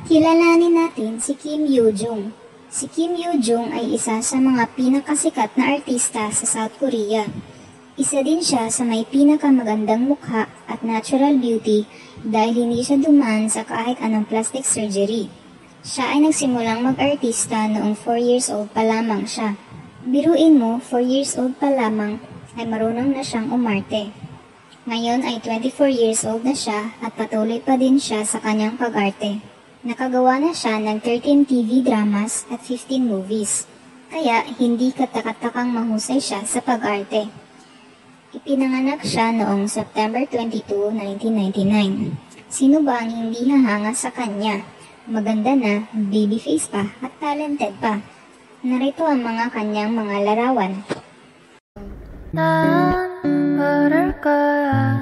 Kilalanin natin si Kim Yoo-jung. Si Kim Yoo-jung ay isa sa mga pinakasikat na artista sa South Korea. Isa din siya sa may pinakamagandang mukha at natural beauty dahil hindi siya dumaan sa kahit anong plastic surgery. Siya ay nagsimulang mag-artista noong 4 years old pa lamang siya. Biruin mo, 4 years old pa lamang ay marunong na siyang umarte. Ngayon ay 24 years old na siya at patuloy pa din siya sa kanyang pag-arte. Nakagawa na siya ng 13 TV dramas at 15 movies, kaya hindi katakatakang mahusay siya sa pag-arte. Ipinanganak siya noong September 22, 1999. Sino ba ang hindi hahanga sa kanya? Maganda na, baby face pa at talented pa. Narito ang mga kanyang mga larawan. 난 모를 거야.